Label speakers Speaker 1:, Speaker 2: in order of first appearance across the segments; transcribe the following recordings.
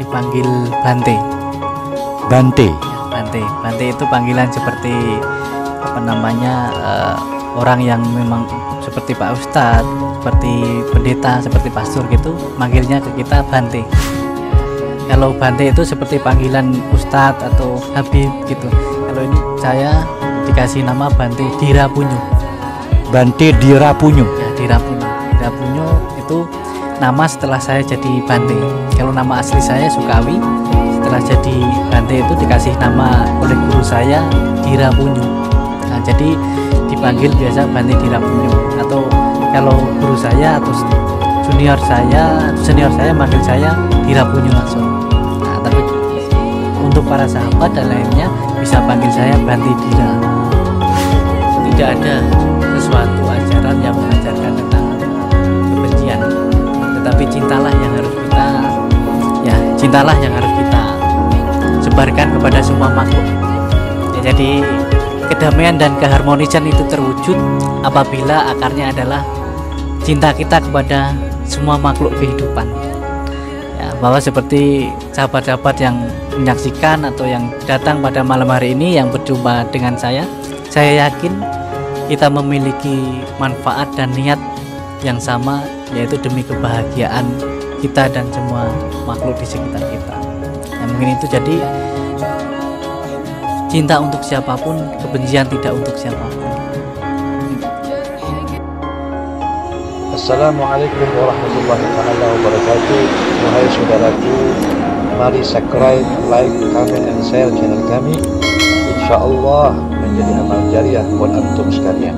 Speaker 1: dipanggil Bante.
Speaker 2: Bante.
Speaker 1: Bante itu panggilan seperti apa namanya, orang yang memang seperti Pak Ustadz, seperti pendeta, seperti pastor gitu, manggilnya ke kita Bante. Kalau Bante itu seperti panggilan Ustadz atau Habib gitu. Kalau ini saya dikasih nama Bante Dirapunyu.
Speaker 2: Bante Dirapunyu.
Speaker 1: Ya, Dirapunyu. Dirapunyu itu nama setelah saya jadi Bante. Kalau nama asli saya Sukawi, setelah jadi Bante itu dikasih nama oleh guru saya Dirapunyu. Nah, jadi dipanggil biasa Bante Dirapunyu. Atau kalau guru saya atau senior saya manggil saya Dirapunyu langsung. Nah, tapi untuk para sahabat dan lainnya bisa panggil saya Bante Dira. Tidak ada sesuatu ajaran yang mengajarkan tentang kebencian, tetapi cintalah yang harus kita sebarkan kepada semua makhluk. Ya, jadi kedamaian dan keharmonisan itu terwujud apabila akarnya adalah cinta kita kepada semua makhluk kehidupan. Ya, bahwa seperti sahabat-sahabat yang menyaksikan atau yang datang pada malam hari ini yang berjumpa dengan saya yakin kita memiliki manfaat dan niat yang sama, yaitu demi kebahagiaan kita dan semua makhluk di sekitar kita. Nah, mungkin itu jadi cinta untuk siapapun, kebencian tidak untuk siapapun.
Speaker 3: Assalamualaikum warahmatullahi wabarakatuh. Wahai saudaraku, mari subscribe, like, comment, and share channel kami. Insyaallah menjadi amal jariah buat antum sekalian.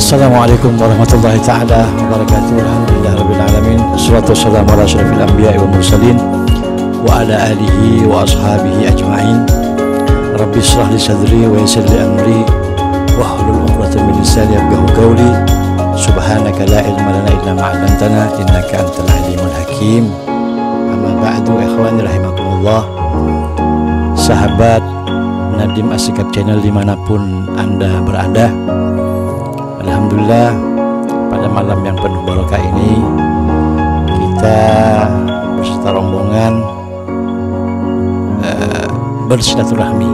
Speaker 3: Assalamualaikum warahmatullahi ta'ala wabarakatuh. Alhamdulillah rabbil alamin. Wassalatu wassalamu ala asyrafil anbiya'i wal mursalin wa ala alihi wa ashabihi ajma'in. Rabbi shrah li sadri wa yassir li amri wahlul 'uqdatam min lisani yafqahu qawli. Subhanaka la ilma lana illa ma 'allamtana innaka antal alimul hakim. Amma ba'du, ikhwani rahimakumullah. Sahabat Nadim Asikab Channel dimanapun Anda berada, alhamdulillah pada malam yang penuh barokah ini kita beserta rombongan bersilaturahmi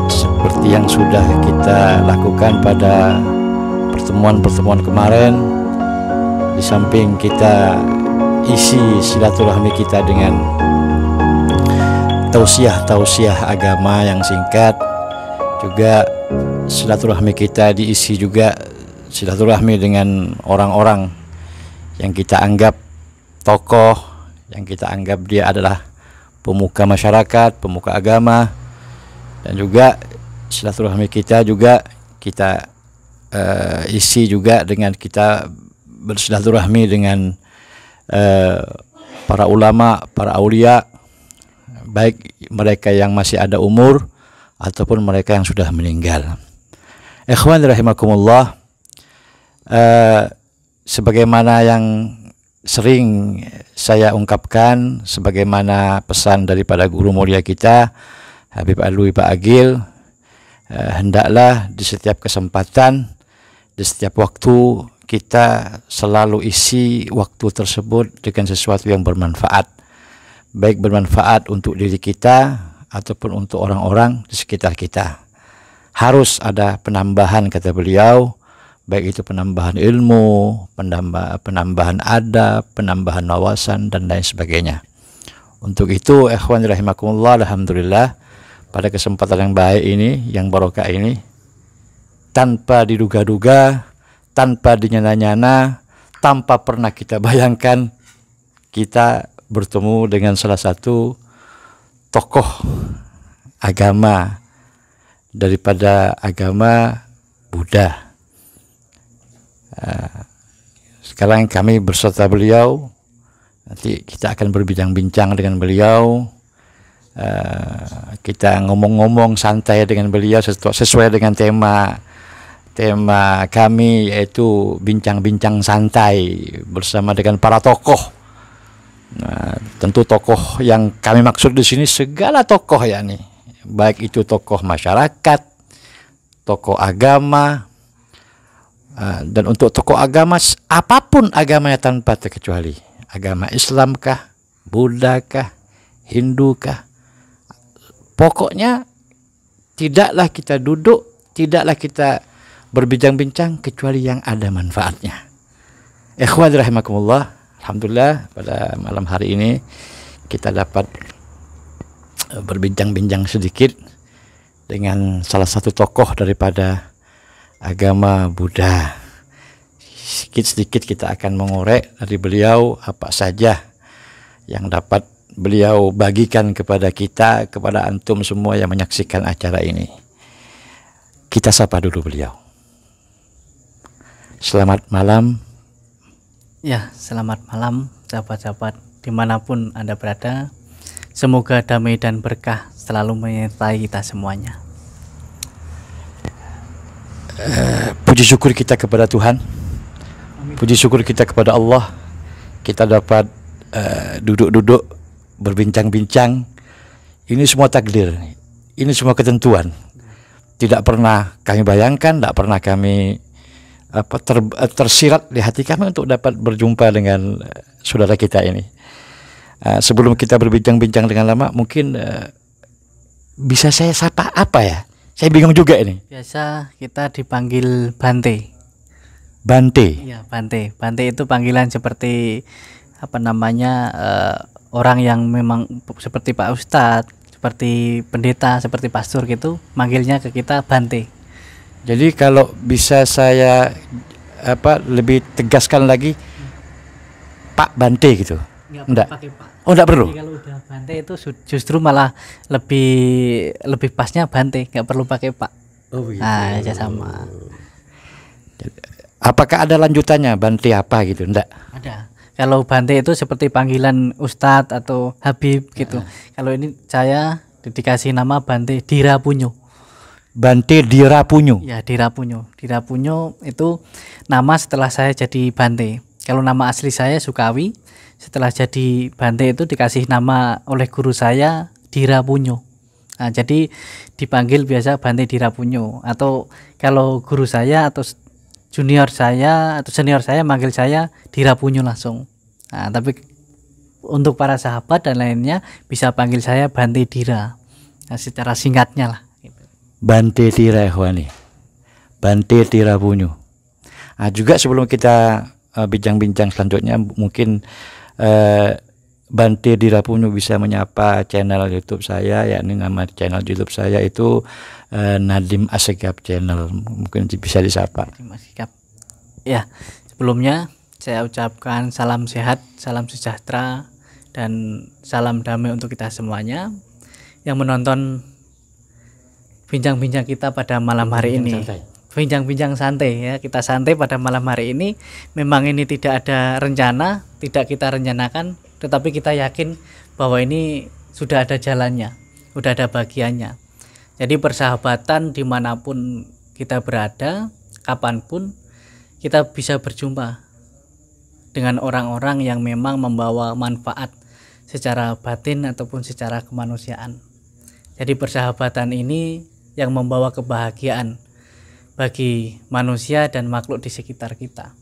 Speaker 3: seperti yang sudah kita lakukan pada pertemuan-pertemuan kemarin. Di samping kita isi silaturahmi kita dengan tausiah agama yang singkat, juga silaturahmi kita diisi juga silaturahmi dengan orang-orang yang kita anggap tokoh, yang kita anggap dia adalah pemuka masyarakat, pemuka agama. Dan juga silaturahmi kita juga kita isi juga dengan kita bersilaturahmi dengan para ulama, para aulia, baik mereka yang masih ada umur ataupun mereka yang sudah meninggal. Ikhwan rahimakumullah, sebagaimana yang sering saya ungkapkan, sebagaimana pesan daripada guru mulia kita Habib Alwi Pak Agil, hendaklah di setiap kesempatan, di setiap waktu kita selalu isi waktu tersebut dengan sesuatu yang bermanfaat, baik bermanfaat untuk diri kita ataupun untuk orang-orang di sekitar kita. Harus ada penambahan, kata beliau, baik itu penambahan ilmu, penambahan adab, penambahan wawasan, dan lain sebagainya. Untuk itu, ikhwan rahimakumullah, alhamdulillah pada kesempatan yang baik ini, yang barokah ini, tanpa diduga-duga, tanpa dinyana-nyana, tanpa pernah kita bayangkan, kita bertemu dengan salah satu tokoh agama daripada agama Buddha. Sekarang kami berserta beliau, nanti kita akan berbincang-bincang dengan beliau. Kita ngomong-ngomong santai dengan beliau sesuai dengan tema kami, yaitu bincang-bincang santai bersama dengan para tokoh. Nah, tentu tokoh yang kami maksud di sini segala tokoh, ya nih, baik itu tokoh masyarakat, tokoh agama, dan untuk tokoh agama apapun agamanya tanpa terkecuali, agama Islam kah, Buddha kah, Hindu kah, pokoknya tidaklah kita duduk, tidaklah kita berbincang-bincang kecuali yang ada manfaatnya. Ikhwan rahimakumullah, alhamdulillah pada malam hari ini kita dapat berbincang-bincang sedikit dengan salah satu tokoh daripada agama Buddha. Sedikit-sedikit kita akan mengorek dari beliau apa saja yang dapat beliau bagikan kepada kita, kepada antum semua yang menyaksikan acara ini. Kita sapa dulu beliau. Selamat malam.
Speaker 1: Ya, selamat malam sahabat-sahabat dimanapun Anda berada. Semoga damai dan berkah selalu menyertai kita semuanya.
Speaker 3: Puji syukur kita kepada Tuhan. Puji syukur kita kepada Allah. Kita dapat duduk-duduk berbincang-bincang. Ini semua takdir. Ini semua ketentuan. Tidak pernah kami bayangkan, tidak pernah kami tersirat di hati kami untuk dapat berjumpa dengan saudara kita ini. Sebelum kita berbincang-bincang dengan lama, mungkin bisa saya sapa apa ya? Saya bingung juga ini.
Speaker 1: Biasa kita dipanggil Bante.
Speaker 3: Bante.
Speaker 1: Iya, Bante. Bante itu panggilan seperti apa namanya, orang yang memang seperti Pak Ustadz, seperti pendeta, seperti pastor gitu, manggilnya ke kita Bante.
Speaker 3: Jadi kalau bisa saya lebih tegaskan lagi, Pak Bante gitu. Enggak.
Speaker 1: Pakai Pak.
Speaker 3: Oh, enggak perlu.
Speaker 1: Jadi kalau udah Bante itu justru malah lebih pasnya Bante, nggak perlu pakai Pak.
Speaker 3: Oh gitu.
Speaker 1: Nah, ya sama.
Speaker 3: Apakah ada lanjutannya Bante apa gitu? Enggak.
Speaker 1: Ada. Kalau Bante itu seperti panggilan Ustadz atau Habib gitu. Kalau ini saya dikasih nama Bante Dirapunyo.
Speaker 3: Bante Dirapunyo.
Speaker 1: Ya, Dirapunyo. Dirapunyo itu nama setelah saya jadi Bante. Kalau nama asli saya Sukawi, setelah jadi Bante itu dikasih nama oleh guru saya Dirapunyo. Nah, jadi dipanggil biasa Bante Dirapunyo. Atau kalau guru saya atau junior saya atau senior saya manggil saya Dirapunyo langsung. Nah, tapi untuk para sahabat dan lainnya bisa panggil saya Bante Dira. Nah, secara singkatnya lah.
Speaker 3: Bante Dira Ikhwani. Bante Dirapunyo. Nah, juga sebelum kita bincang-bincang selanjutnya, mungkin Bante Dirapunyo bisa menyapa channel YouTube saya, yakni nama channel YouTube saya itu Nadim Assegaf Channel. Mungkin bisa disapa.
Speaker 1: Ya, sebelumnya saya ucapkan salam sehat, salam sejahtera, dan salam damai untuk kita semuanya yang menonton bincang-bincang kita pada malam hari ini. Bincang-bincang santai ya, kita santai pada malam hari ini. Memang ini tidak ada rencana, tidak kita rencanakan, tetapi kita yakin bahwa ini sudah ada jalannya, sudah ada bagiannya. Jadi persahabatan dimanapun kita berada, kapanpun kita bisa berjumpa dengan orang-orang yang memang membawa manfaat secara batin ataupun secara kemanusiaan. Jadi persahabatan ini yang membawa kebahagiaan bagi manusia dan makhluk di sekitar kita.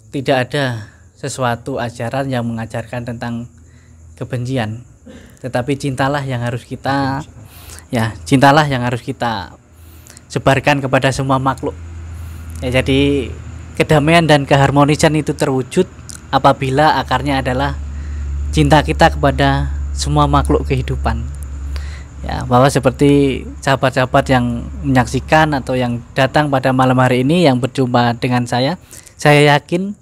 Speaker 1: Tidak ada sesuatu ajaran yang mengajarkan tentang kebencian, tetapi cintalah yang harus kita sebarkan kepada semua makhluk. Ya, jadi kedamaian dan keharmonisan itu terwujud apabila akarnya adalah cinta kita kepada semua makhluk kehidupan. Ya, bahwa seperti sahabat-sahabat yang menyaksikan atau yang datang pada malam hari ini yang berjumpa dengan saya yakin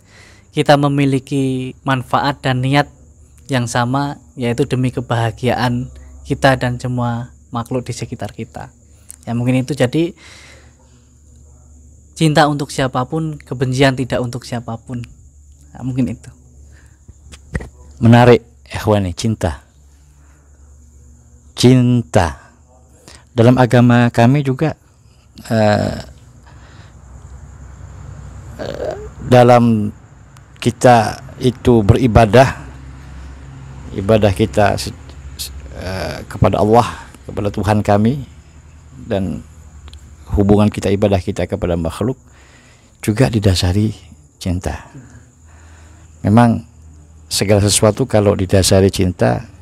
Speaker 1: kita memiliki manfaat dan niat yang sama, yaitu demi kebahagiaan kita dan semua makhluk di sekitar kita. Ya mungkin itu, jadi cinta untuk siapapun, kebencian tidak untuk siapapun. Nah, mungkin itu.
Speaker 3: Menarik, ikhwani, cinta. Cinta. Dalam agama kami juga dalam kita itu beribadah, ibadah kita kepada Allah, kepada Tuhan kami, dan hubungan kita, ibadah kita kepada makhluk juga didasari cinta. Memang segala sesuatu kalau didasari cinta,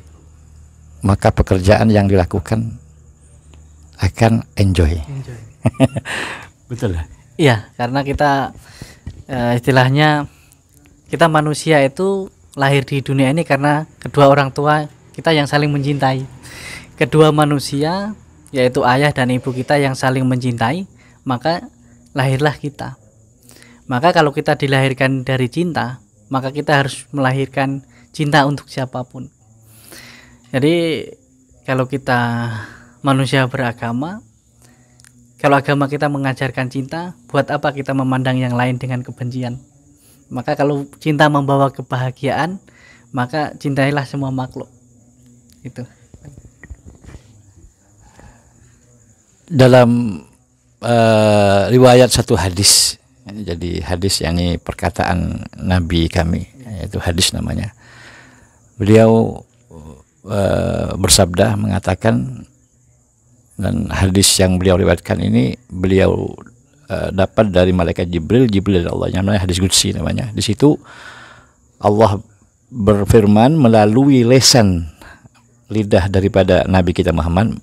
Speaker 3: maka pekerjaan yang dilakukan akan enjoy. Betul lah.
Speaker 1: Iya, karena kita istilahnya kita manusia itu lahir di dunia ini karena kedua orang tua kita yang saling mencintai. Kedua manusia, yaitu ayah dan ibu kita yang saling mencintai, maka lahirlah kita. Maka kalau kita dilahirkan dari cinta, maka kita harus melahirkan cinta untuk siapapun. Jadi kalau kita manusia beragama, kalau agama kita mengajarkan cinta, buat apa kita memandang yang lain dengan kebencian? Maka kalau cinta membawa kebahagiaan, maka cintailah semua makhluk. Itu.
Speaker 3: Dalam riwayat satu hadis, jadi hadis yakni perkataan Nabi kami, yaitu hadis namanya. Beliau bersabda, mengatakan, dan hadis yang beliau riwayatkan ini beliau dapat dari malaikat Jibril dari Allah, namanya hadis qudsi namanya. Di situ Allah berfirman melalui lesan lidah daripada Nabi kita Muhammad,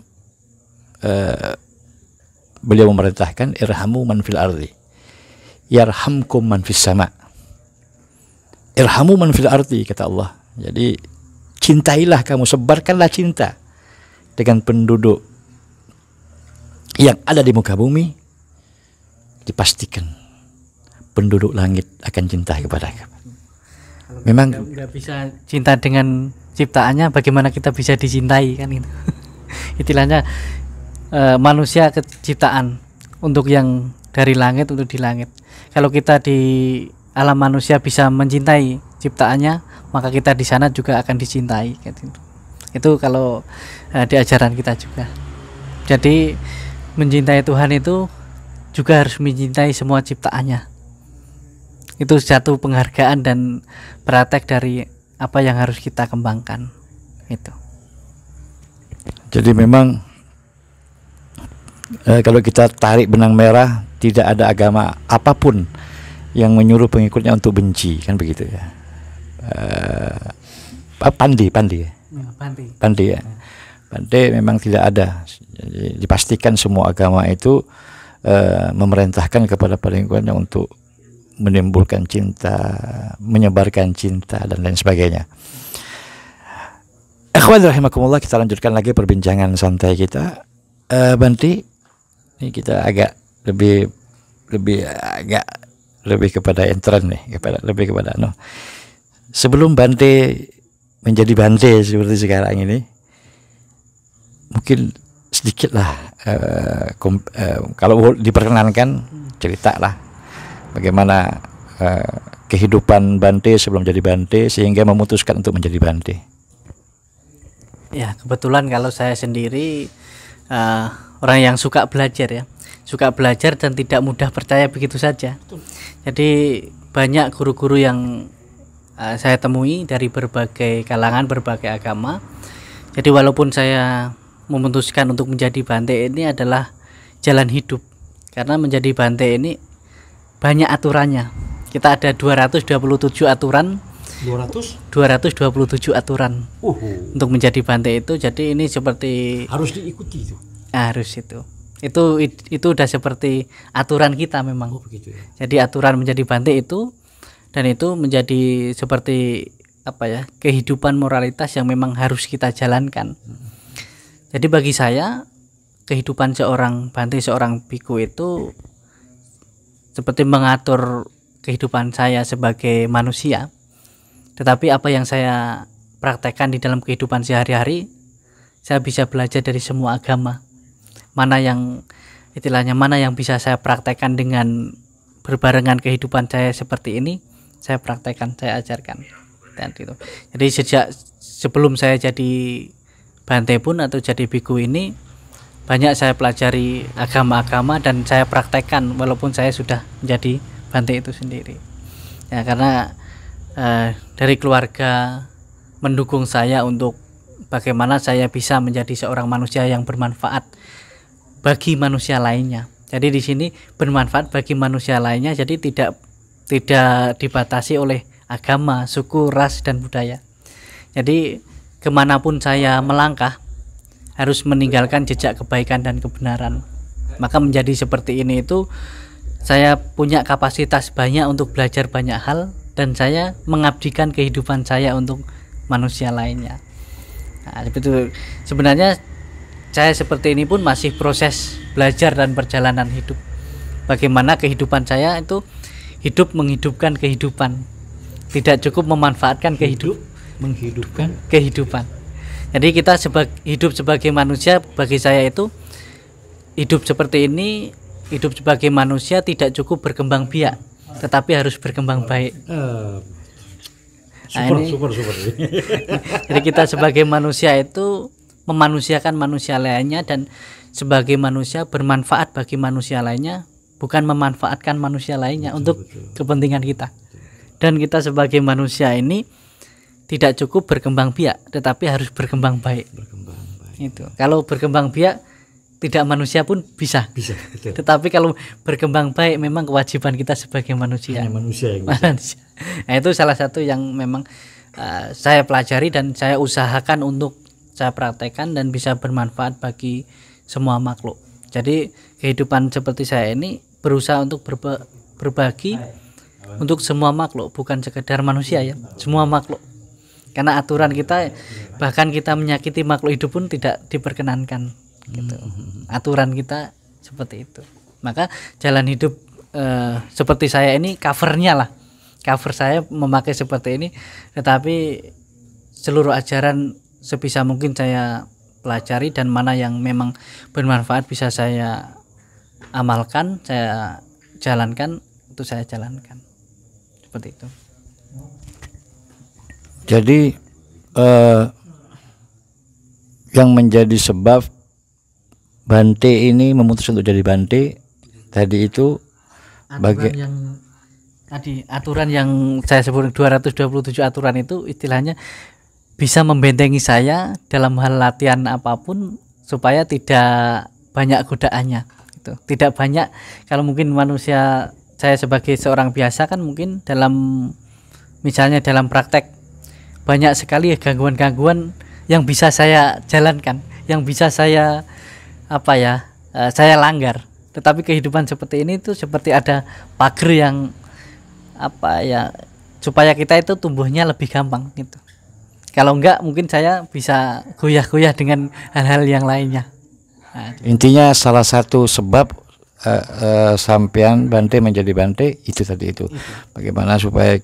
Speaker 3: beliau memerintahkan, irhamu man fil ardi yarhamkum man fis sama. Irhamu man fil ardi, kata Allah. Jadi cintailah kamu, sebarkanlah cinta dengan penduduk yang ada di muka bumi, dipastikan penduduk langit akan cinta kepada kamu. Memang
Speaker 1: nggak bisa cinta dengan ciptaannya, bagaimana kita bisa dicintai, kan itu. Istilahnya manusia ciptaan untuk yang dari langit, untuk di langit. Kalau kita di alam manusia bisa mencintai ciptaannya, maka kita di sana juga akan dicintai. Itu kalau di ajaran kita juga. Jadi mencintai Tuhan itu juga harus mencintai semua ciptaannya. Itu satu penghargaan dan praktek dari apa yang harus kita kembangkan. Itu.
Speaker 3: Jadi memang kalau kita tarik benang merah, tidak ada agama apapun yang menyuruh pengikutnya untuk benci, kan begitu ya. Pandi ya. Pandi memang tidak ada. Jadi, dipastikan semua agama itu memerintahkan kepada pengikutnya untuk menimbulkan cinta, menyebarkan cinta, dan lain sebagainya. Ikhwan rahimakumullah, kita lanjutkan lagi perbincangan santai kita. Banti, ini kita agak lebih kepada intern nih, lebih kepada sebelum Bante menjadi Bante seperti sekarang ini, mungkin sedikitlah kalau diperkenankan, ceritalah bagaimana kehidupan Bante sebelum jadi Bante sehingga memutuskan untuk menjadi Bante.
Speaker 1: Ya, kebetulan kalau saya sendiri orang yang suka belajar dan tidak mudah percaya begitu saja. Jadi banyak guru-guru yang saya temui dari berbagai kalangan, berbagai agama. Jadi walaupun saya memutuskan untuk menjadi Bante, ini adalah jalan hidup, karena menjadi Bante ini banyak aturannya. Kita ada 227 aturan. 227 aturan untuk menjadi Bante itu. Jadi ini seperti
Speaker 2: harus diikuti itu.
Speaker 1: Harus itu udah seperti aturan kita memang.
Speaker 2: Begitu ya.
Speaker 1: Jadi aturan menjadi Bante itu, dan itu menjadi seperti kehidupan moralitas yang memang harus kita jalankan. Jadi bagi saya kehidupan seorang Bante, seorang biku itu seperti mengatur kehidupan saya sebagai manusia. Tetapi apa yang saya praktekkan di dalam kehidupan sehari-hari, saya bisa belajar dari semua agama. Mana yang istilahnya, mana yang bisa saya praktekkan dengan berbarengan kehidupan saya seperti ini, saya praktekkan, saya ajarkan. Dan itu. Jadi sejak sebelum saya jadi Bante pun atau jadi biku ini, banyak saya pelajari agama-agama dan saya praktekkan walaupun saya sudah menjadi Bante itu sendiri. Ya, karena dari keluarga mendukung saya untuk bagaimana saya bisa menjadi seorang manusia yang bermanfaat bagi manusia lainnya. Jadi di sini bermanfaat bagi manusia lainnya, jadi tidak dibatasi oleh agama, suku, ras, dan budaya. Jadi kemanapun saya melangkah harus meninggalkan jejak kebaikan dan kebenaran. Maka menjadi seperti ini itu saya punya kapasitas banyak untuk belajar banyak hal, dan saya mengabdikan kehidupan saya untuk manusia lainnya. Nah, itu sebenarnya saya seperti ini pun masih proses belajar dan perjalanan hidup. Bagaimana kehidupan saya itu hidup menghidupkan kehidupan, tidak cukup memanfaatkan
Speaker 2: Menghidupkan
Speaker 1: kehidupan. Jadi kita hidup sebagai manusia, bagi saya itu hidup seperti ini, hidup sebagai manusia tidak cukup berkembang biak, tetapi harus berkembang baik.
Speaker 2: super.
Speaker 1: Jadi kita sebagai manusia itu memanusiakan manusia lainnya, dan sebagai manusia bermanfaat bagi manusia lainnya, bukan memanfaatkan manusia lainnya untuk kepentingan kita. Dan kita sebagai manusia ini tidak cukup berkembang biak, tetapi harus berkembang baik. Itu. Kalau berkembang biak, tidak manusia pun bisa.
Speaker 2: Betul.
Speaker 1: Tetapi kalau berkembang baik, memang kewajiban kita sebagai manusia.
Speaker 2: Hanya manusia yang bisa.
Speaker 1: Nah, itu salah satu yang memang saya pelajari dan saya usahakan untuk saya praktekkan dan bisa bermanfaat bagi semua makhluk. Jadi kehidupan seperti saya ini berusaha untuk berbagi untuk semua makhluk, bukan sekedar manusia ya, semua makhluk. Karena aturan kita, bahkan kita menyakiti makhluk hidup pun tidak diperkenankan gitu. Aturan kita seperti itu. Maka jalan hidup seperti saya ini, cover saya memakai seperti ini, tetapi seluruh ajaran sebisa mungkin saya pelajari, dan mana yang memang bermanfaat bisa saya amalkan, saya jalankan, itu saya jalankan. Seperti itu.
Speaker 3: Jadi yang menjadi sebab Bante ini memutuskan untuk jadi Bante tadi itu
Speaker 1: aturan yang saya sebut 227 aturan itu istilahnya bisa membentengi saya dalam hal latihan apapun supaya tidak banyak godaannya gitu. Tidak banyak, kalau mungkin manusia, saya sebagai seorang biasa kan mungkin misalnya dalam praktek banyak sekali gangguan-gangguan yang bisa saya jalankan, yang bisa saya saya langgar. Tetapi kehidupan seperti ini itu seperti ada pagar yang supaya kita itu tumbuhnya lebih gampang gitu. Kalau enggak mungkin saya bisa goyah-goyah dengan hal-hal yang lainnya. Nah,
Speaker 3: intinya salah satu sebab sampean Bante menjadi Bante itu tadi itu. Bagaimana supaya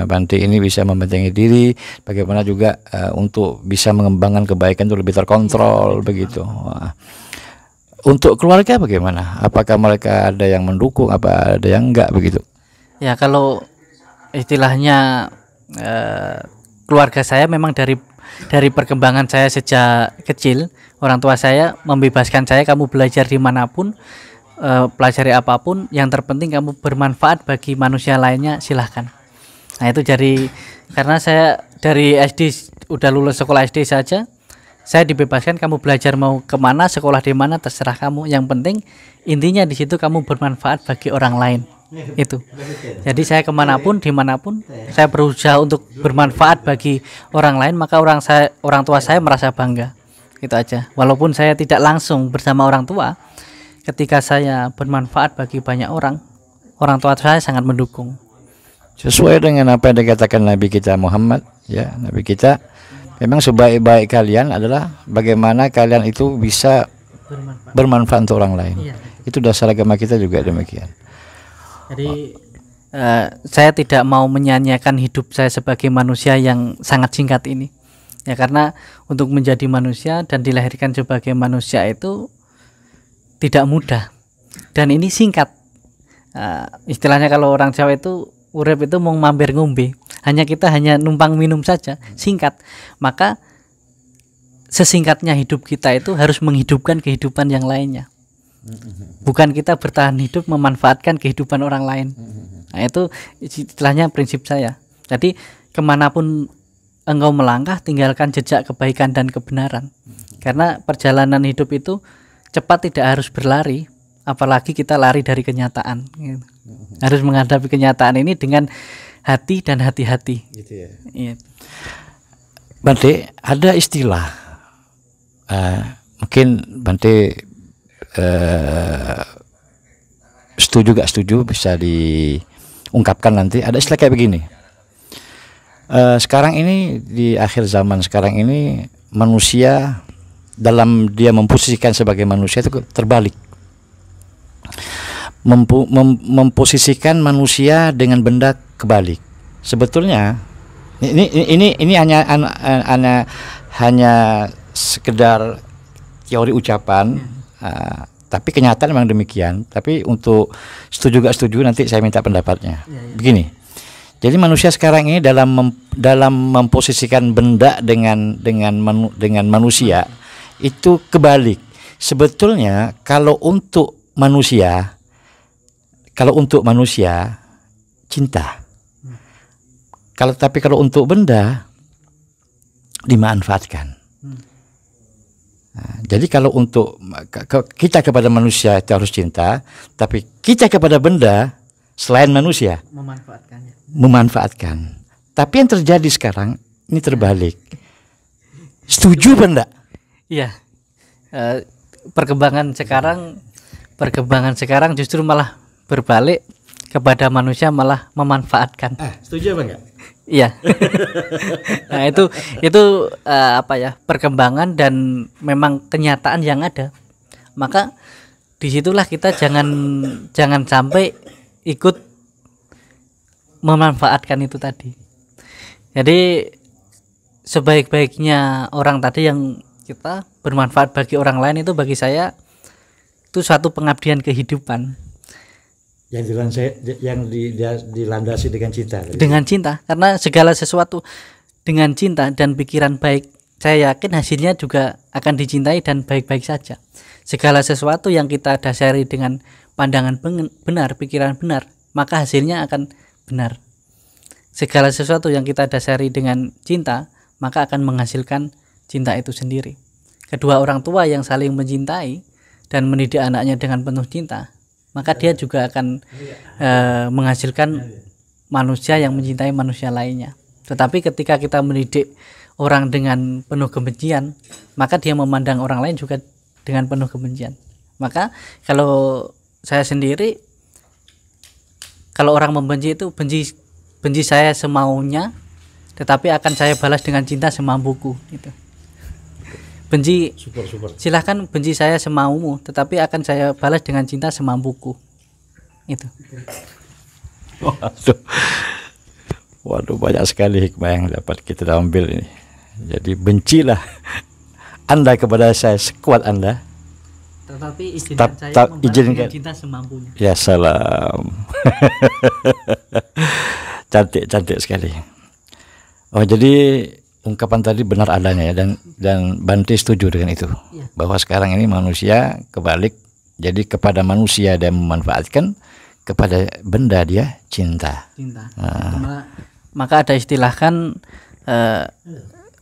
Speaker 3: Bante ini bisa membentengi diri, bagaimana juga untuk bisa mengembangkan kebaikan itu lebih terkontrol begitu. Untuk keluarga bagaimana? Apakah mereka ada yang mendukung, apa ada yang enggak begitu?
Speaker 1: Ya, kalau istilahnya keluarga saya memang dari perkembangan saya sejak kecil, orang tua saya membebaskan saya, kamu belajar dimanapun, pelajari apapun, yang terpenting kamu bermanfaat bagi manusia lainnya, silahkan. Nah itu karena saya dari SD, udah lulus sekolah SD saja, saya dibebaskan, kamu belajar mau kemana, sekolah di mana, terserah kamu, yang penting intinya di situ kamu bermanfaat bagi orang lain. Itu. Jadi saya kemanapun, dimanapun, saya berusaha untuk bermanfaat bagi orang lain, maka orang tua saya merasa bangga. Itu aja. Walaupun saya tidak langsung bersama orang tua, ketika saya bermanfaat bagi banyak orang tua saya sangat mendukung.
Speaker 3: Sesuai dengan apa yang dikatakan Nabi kita Muhammad, ya, Nabi kita Memang sebaik-baik kalian adalah bagaimana kalian itu bisa bermanfaat untuk orang lain.
Speaker 1: Iya.
Speaker 3: Itu dasar agama kita juga demikian.
Speaker 1: Jadi saya tidak mau menyanyiakan hidup saya sebagai manusia yang sangat singkat ini. Ya, karena untuk menjadi manusia dan dilahirkan sebagai manusia itu tidak mudah. Dan ini singkat. Istilahnya kalau orang Jawa itu urip itu mau mampir ngombe. Kita hanya numpang minum saja, singkat. Maka sesingkatnya hidup kita itu harus menghidupkan kehidupan yang lainnya. Bukan kita bertahan hidup memanfaatkan kehidupan orang lain. Nah, itu istilahnya prinsip saya. Jadi kemanapun engkau melangkah, tinggalkan jejak kebaikan dan kebenaran. Karena perjalanan hidup itu cepat tidak harus berlari, apalagi kita lari dari kenyataan. Gitu. Harus menghadapi kenyataan ini dengan hati dan hati-hati.
Speaker 3: Gitu ya.
Speaker 1: Iya.
Speaker 3: Bante, ada istilah, mungkin Bante setuju gak setuju bisa diungkapkan nanti. Ada istilah kayak begini. Sekarang ini di akhir zaman sekarang ini manusia dalam dia memposisikan sebagai manusia itu terbalik. Memposisikan manusia dengan benda kebalik. Sebetulnya ini hanya sekedar teori ucapan, tapi kenyataan memang demikian. Tapi untuk setuju gak setuju nanti saya minta pendapatnya. Begini. Jadi manusia sekarang ini dalam memposisikan benda dengan manusia itu kebalik. Sebetulnya kalau untuk manusia cinta. Kalau untuk benda dimanfaatkan. Nah, jadi kalau untuk kita kepada manusia itu harus cinta, tapi kita kepada benda selain manusia memanfaatkan. Tapi yang terjadi sekarang ini terbalik. Setuju apa enggak?
Speaker 1: Iya. Perkembangan sekarang justru malah berbalik, kepada manusia malah memanfaatkan.
Speaker 3: Setuju apa enggak?
Speaker 1: Iya. Nah, itu perkembangan dan memang kenyataan yang ada. Maka disitulah kita jangan sampai ikut memanfaatkan itu tadi. Jadi sebaik-baiknya orang tadi yang kita bermanfaat bagi orang lain itu bagi saya itu suatu pengabdian kehidupan.
Speaker 3: Yang dilandasi dengan cinta.
Speaker 1: Dengan cinta, karena segala sesuatu dengan cinta dan pikiran baik, saya yakin hasilnya juga akan dicintai dan baik-baik saja. Segala sesuatu yang kita dasari dengan pandangan benar, pikiran benar, maka hasilnya akan benar. Segala sesuatu yang kita dasari dengan cinta, maka akan menghasilkan cinta itu sendiri. Kedua orang tua yang saling mencintai dan mendidik anaknya dengan penuh cinta, maka dia juga akan menghasilkan manusia yang mencintai manusia lainnya. Tetapi ketika kita mendidik orang dengan penuh kebencian, maka dia memandang orang lain juga dengan penuh kebencian. Maka kalau saya sendiri, kalau orang membenci itu benci saya semaunya, tetapi akan saya balas dengan cinta semampuku. Gitu. Benci, silahkan benci saya semaumu, tetapi akan saya balas dengan cinta semampuku. Itu.
Speaker 3: Waduh, banyak sekali hikmah yang dapat kita ambil ini. Jadi bencilah Anda kepada saya sekuat Anda,
Speaker 1: tetapi izinkan saya membalas dengan cinta semampunya.
Speaker 3: Ya salam. Cantik sekali. Oh, jadi ungkapan tadi benar adanya ya, dan Bante setuju dengan itu. Ya. Bahwa sekarang ini manusia kebalik, jadi kepada manusia dia memanfaatkan, kepada benda dia cinta.
Speaker 1: Maka ada istilah kan,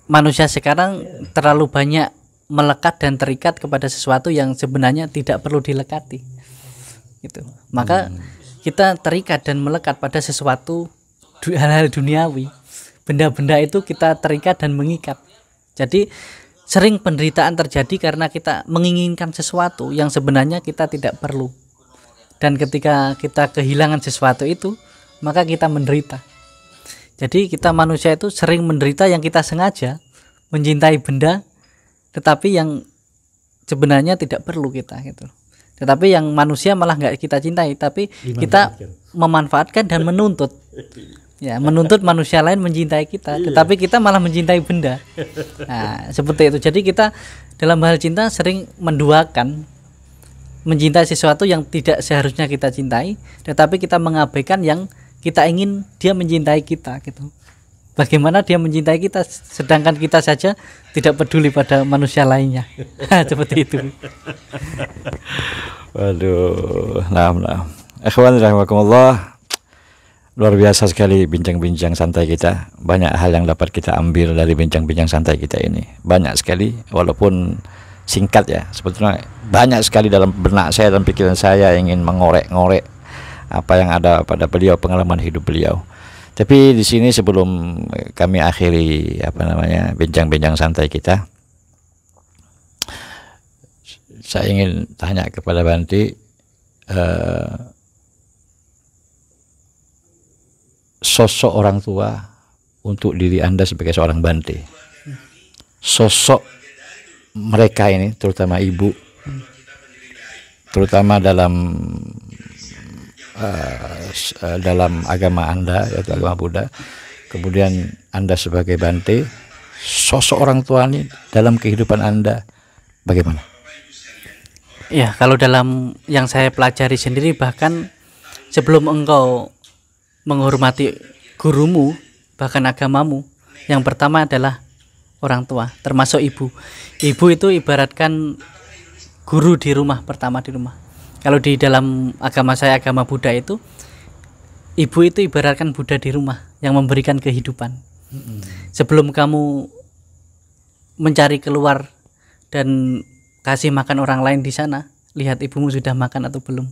Speaker 1: manusia sekarang terlalu banyak melekat dan terikat kepada sesuatu yang sebenarnya tidak perlu dilekati. Gitu. Maka kita terikat dan melekat pada sesuatu hal-hal duniawi. Benda-benda itu kita terikat dan mengikat. Jadi sering penderitaan terjadi karena kita menginginkan sesuatu yang sebenarnya kita tidak perlu. Dan ketika kita kehilangan sesuatu itu, maka kita menderita. Jadi kita manusia itu sering menderita yang kita sengaja, mencintai benda tetapi yang sebenarnya tidak perlu kita gitu. Tetapi yang manusia malah nggak kita cintai, tapi kita memanfaatkan dan menuntut. Ya, menuntut manusia lain mencintai kita, tetapi kita malah mencintai benda. Nah, seperti itu. Jadi kita dalam hal cinta sering menduakan, mencintai sesuatu yang tidak seharusnya kita cintai, tetapi kita mengabaikan yang kita ingin dia mencintai kita gitu. Bagaimana dia mencintai kita sedangkan kita saja tidak peduli pada manusia lainnya. Seperti itu.
Speaker 3: Waduh, nah. Ikhwan rahimakumullah, luar biasa sekali bincang-bincang santai kita. Banyak hal yang dapat kita ambil dari bincang-bincang santai kita ini. Banyak sekali, walaupun singkat ya. Sebetulnya banyak sekali dalam benak saya dan pikiran saya ingin mengorek-ngorek apa yang ada pada beliau, pengalaman hidup beliau. Tapi di sini sebelum kami akhiri bincang-bincang santai kita, saya ingin tanya kepada Bante, sosok orang tua untuk diri Anda sebagai seorang Bante. Sosok mereka ini, terutama ibu, terutama dalam agama Anda, yaitu agama Buddha, kemudian Anda sebagai Bante, sosok orang tua ini dalam kehidupan Anda bagaimana?
Speaker 1: Ya, kalau dalam yang saya pelajari sendiri, bahkan sebelum engkau menghormati gurumu, bahkan agamamu, yang pertama adalah orang tua, termasuk ibu. Ibu itu ibaratkan guru di rumah, pertama di rumah. Kalau di dalam agama saya, agama Buddha itu, ibu itu ibaratkan Buddha di rumah yang memberikan kehidupan. Sebelum kamu mencari keluar dan kasih makan orang lain di sana, lihat ibumu sudah makan atau belum.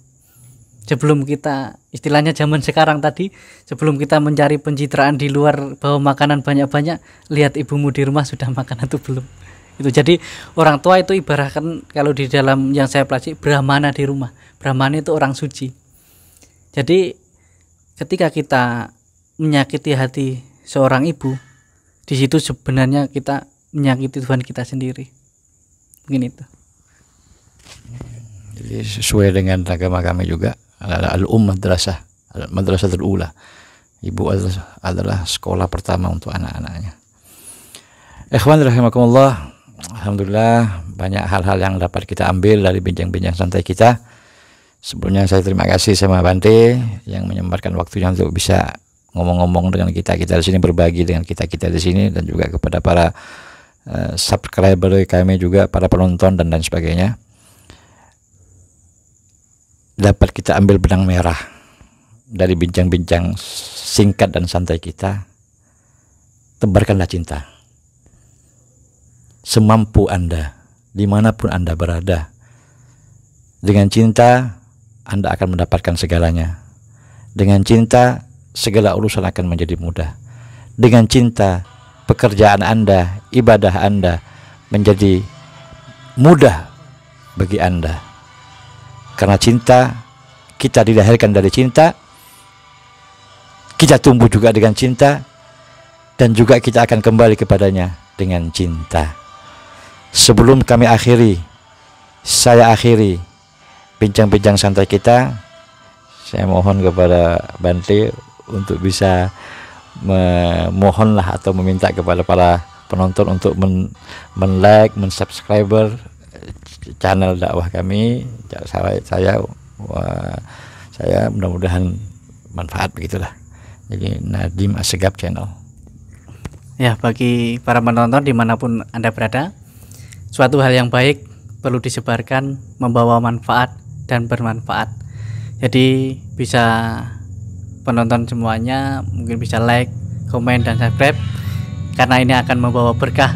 Speaker 1: Sebelum kita, istilahnya zaman sekarang tadi, sebelum kita mencari pencitraan di luar bawa makanan banyak-banyak, lihat ibumu di rumah sudah makan atau belum. Itu jadi orang tua itu ibaratkan, kalau di dalam yang saya pelajari, brahmana di rumah. Brahmana itu orang suci. Jadi ketika kita menyakiti hati seorang ibu, di situ sebenarnya kita menyakiti Tuhan kita sendiri. Mungkin itu.
Speaker 3: Jadi sesuai dengan agama kami juga, madrasah ul-ula. Ibu adalah sekolah pertama untuk anak-anaknya. Ikhwan rahimakumullah, alhamdulillah banyak hal-hal yang dapat kita ambil dari bincang-bincang santai kita. Sebelumnya saya terima kasih sama Bante yang menyempatkan waktunya untuk bisa ngomong-ngomong dengan kita di sini, berbagi dengan kita di sini, dan juga kepada para subscriber kami juga, para penonton dan lain sebagainya. Dapat kita ambil benang merah dari bincang-bincang singkat dan santai kita. Tebarkanlah cinta semampu Anda, dimanapun Anda berada. Dengan cinta Anda akan mendapatkan segalanya. Dengan cinta segala urusan akan menjadi mudah. Dengan cinta pekerjaan Anda, ibadah Anda menjadi mudah bagi Anda. Karena cinta, kita dilahirkan dari cinta, kita tumbuh juga dengan cinta, dan juga kita akan kembali kepadanya dengan cinta. Sebelum kami saya akhiri bincang-bincang santai kita, saya mohon kepada Bante untuk bisa memohonlah atau meminta kepada para penonton untuk men-like, men-subscribe channel dakwah kami. Saya mudah-mudahan manfaat begitulah. Jadi Nadim Assegaf Channel.
Speaker 1: Ya, bagi para penonton dimanapun Anda berada, suatu hal yang baik perlu disebarkan, membawa manfaat dan bermanfaat. Jadi bisa penonton semuanya mungkin bisa like, komen, dan subscribe, karena ini akan membawa berkah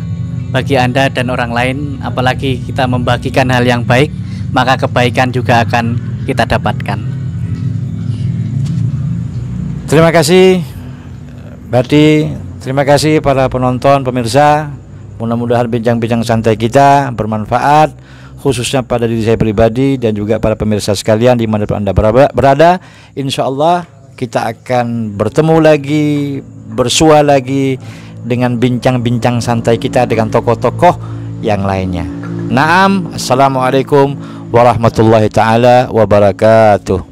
Speaker 1: bagi Anda dan orang lain. Apalagi kita membagikan hal yang baik, maka kebaikan juga akan kita dapatkan.
Speaker 3: Terima kasih Bati, terima kasih para penonton, pemirsa. Mudah-mudahan bincang-bincang santai kita bermanfaat, khususnya pada diri saya pribadi dan juga para pemirsa sekalian dimanapun Anda berada. Insya Allah kita akan bertemu lagi, bersua lagi dengan bincang-bincang santai kita dengan tokoh-tokoh yang lainnya. Naam, assalamualaikum warahmatullahi taala wabarakatuh.